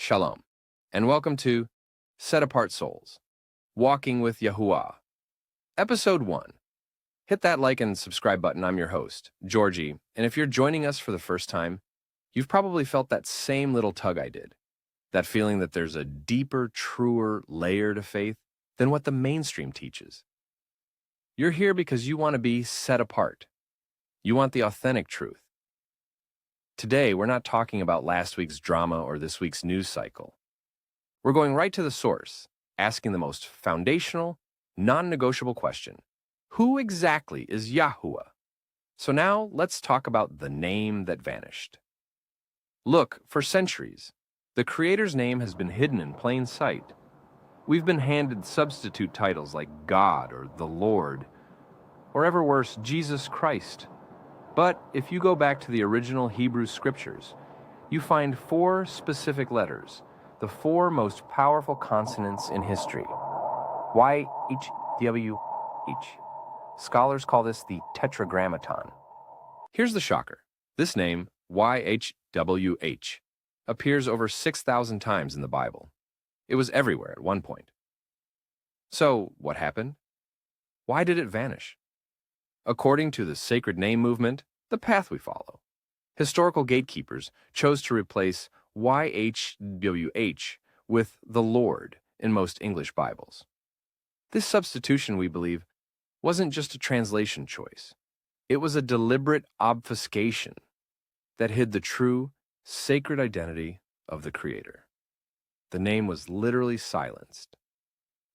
Shalom, and welcome to Set Apart Souls, Walking with Yahuah, Episode 1. Hit that like and subscribe button. I'm your host, Georgie, and if you're joining us for the first time, you've probably felt that same little tug I did, that feeling that there's a deeper, truer layer to faith than what the mainstream teaches. You're here because you want to be set apart. You want the authentic truth. Today, we're not talking about last week's drama or this week's news cycle. We're going right to the source, asking the most foundational, non-negotiable question. Who exactly is Yahuah? So now, let's talk about the name that vanished. Look, for centuries, the Creator's name has been hidden in plain sight. We've been handed substitute titles like God or the Lord, or ever worse, Jesus Christ. But if you go back to the original Hebrew scriptures, you find 4 specific letters, the 4 most powerful consonants in history. YHWH. Scholars call this the Tetragrammaton. Here's the shocker. This name, YHWH, appears over 6,000 times in the Bible. It was everywhere at one point. So, what happened? Why did it vanish? According to the sacred name movement, the path we follow, historical gatekeepers chose to replace YHWH with the Lord in most English Bibles. This substitution, we believe, wasn't just a translation choice. It was a deliberate obfuscation that hid the true, sacred identity of the Creator. The name was literally silenced.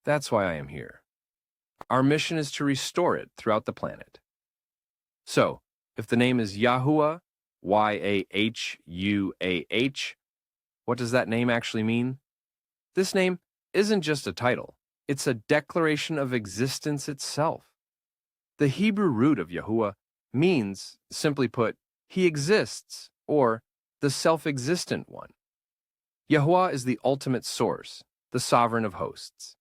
That's why I am here. Our mission is to restore it throughout the planet. So, if the name is Yahuah, Y-A-H-U-A-H, what does that name actually mean? This name isn't just a title. It's a declaration of existence itself. The Hebrew root of Yahuah means, simply put, He exists, or the Self-Existent One. Yahuah is the ultimate source, the sovereign of hosts.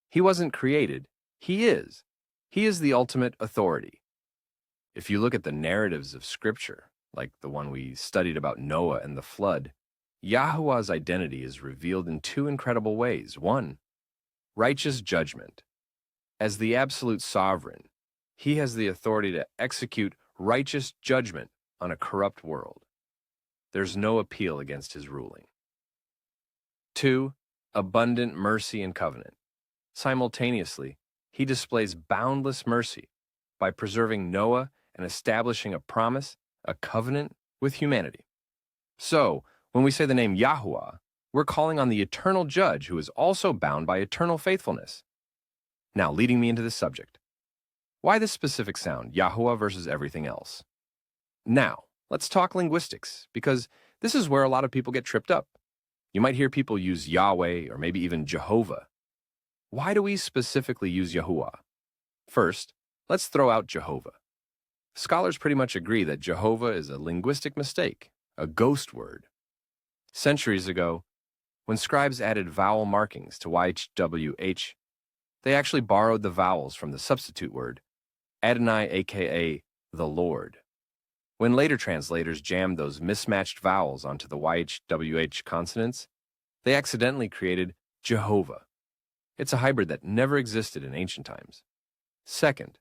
He wasn't created. He is. He is the ultimate authority. If you look at the narratives of Scripture, like the one we studied about Noah and the flood, Yahuah's identity is revealed in 2 incredible ways. 1, righteous judgment. As the absolute sovereign, He has the authority to execute righteous judgment on a corrupt world. There's no appeal against His ruling. 2, abundant mercy and covenant. Simultaneously, He displays boundless mercy by preserving Noah and establishing a promise, a covenant with humanity. So, when we say the name Yahuah, we're calling on the eternal judge who is also bound by eternal faithfulness. Now, leading me into this subject. Why this specific sound, Yahuah versus everything else? Now, let's talk linguistics, because this is where a lot of people get tripped up. You might hear people use Yahweh or maybe even Jehovah. Why do we specifically use Yahuah? First, let's throw out Jehovah. Scholars pretty much agree that Jehovah is a linguistic mistake, a ghost word. Centuries ago, when scribes added vowel markings to YHWH, they actually borrowed the vowels from the substitute word, Adonai aka the Lord. When later translators jammed those mismatched vowels onto the YHWH consonants, they accidentally created Jehovah. It's a hybrid that never existed in ancient times. Second,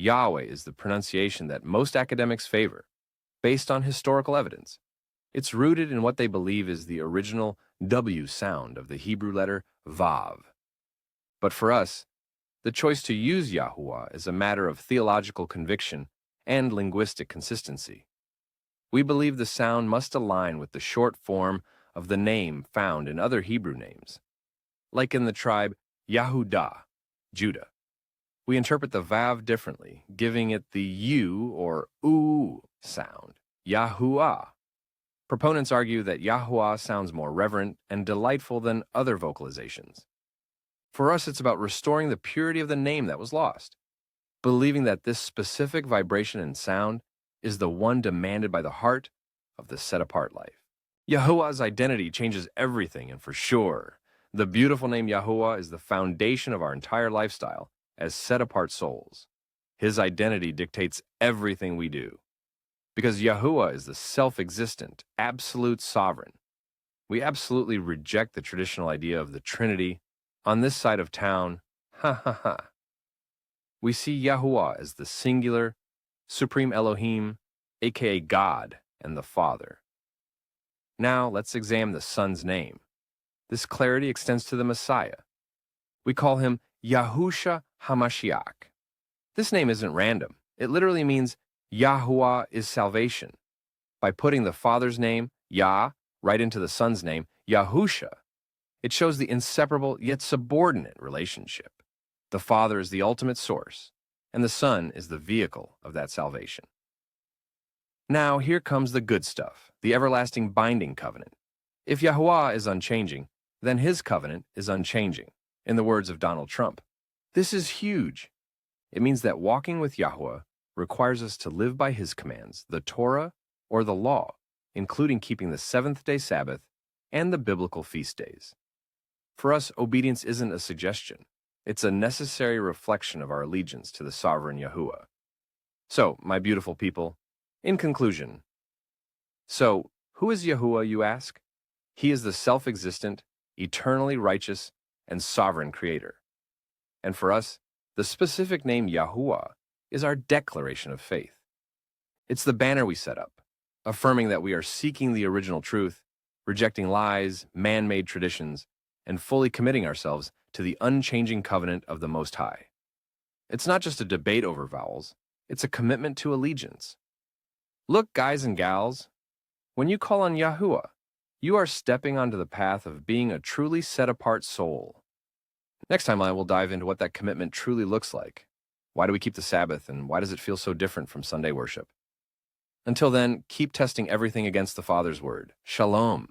Yahweh is the pronunciation that most academics favor, based on historical evidence. It's rooted in what they believe is the original W sound of the Hebrew letter Vav. But for us, the choice to use Yahuah is a matter of theological conviction and linguistic consistency. We believe the sound must align with the short form of the name found in other Hebrew names. Like in the tribe Yahudah, Judah. We interpret the Vav differently, giving it the U or U sound, Yahuah. Proponents argue that Yahuah sounds more reverent and delightful than other vocalizations. For us, it's about restoring the purity of the name that was lost, believing that this specific vibration and sound is the one demanded by the heart of the set-apart life. Yahuah's identity changes everything, and for sure, the beautiful name Yahuah is the foundation of our entire lifestyle as set-apart souls. His identity dictates everything we do. Because Yahuah is the self-existent, absolute sovereign. We absolutely reject the traditional idea of the Trinity. On this side of town, ha ha ha. We see Yahuah as the singular, supreme Elohim, aka God and the Father. Now let's examine the Son's name. This clarity extends to the Messiah. We call him Yahushua HaMashiach. This name isn't random. It literally means Yahuah is salvation. By putting the Father's name, Yah, right into the Son's name, Yahusha, it shows the inseparable yet subordinate relationship. The Father is the ultimate source, and the Son is the vehicle of that salvation. Now here comes the good stuff, the everlasting binding covenant. If Yahuah is unchanging, then his covenant is unchanging. In the words of Donald Trump, this is huge. It means that walking with Yahuah requires us to live by his commands, the Torah or the law, including keeping the seventh-day Sabbath and the biblical feast days. For us, obedience isn't a suggestion. It's a necessary reflection of our allegiance to the sovereign Yahuah. So, my beautiful people, in conclusion, who is Yahuah, you ask? He is the self-existent, eternally righteous, and sovereign creator. And for us, the specific name Yahuah is our declaration of faith. It's the banner we set up, affirming that we are seeking the original truth, rejecting lies, man-made traditions, and fully committing ourselves to the unchanging covenant of the Most High. It's not just a debate over vowels, it's a commitment to allegiance. Look, guys and gals, when you call on Yahuah, you are stepping onto the path of being a truly set-apart soul. Next time I will dive into what that commitment truly looks like. Why do we keep the Sabbath, and why does it feel so different from Sunday worship? Until then, keep testing everything against the Father's word. Shalom.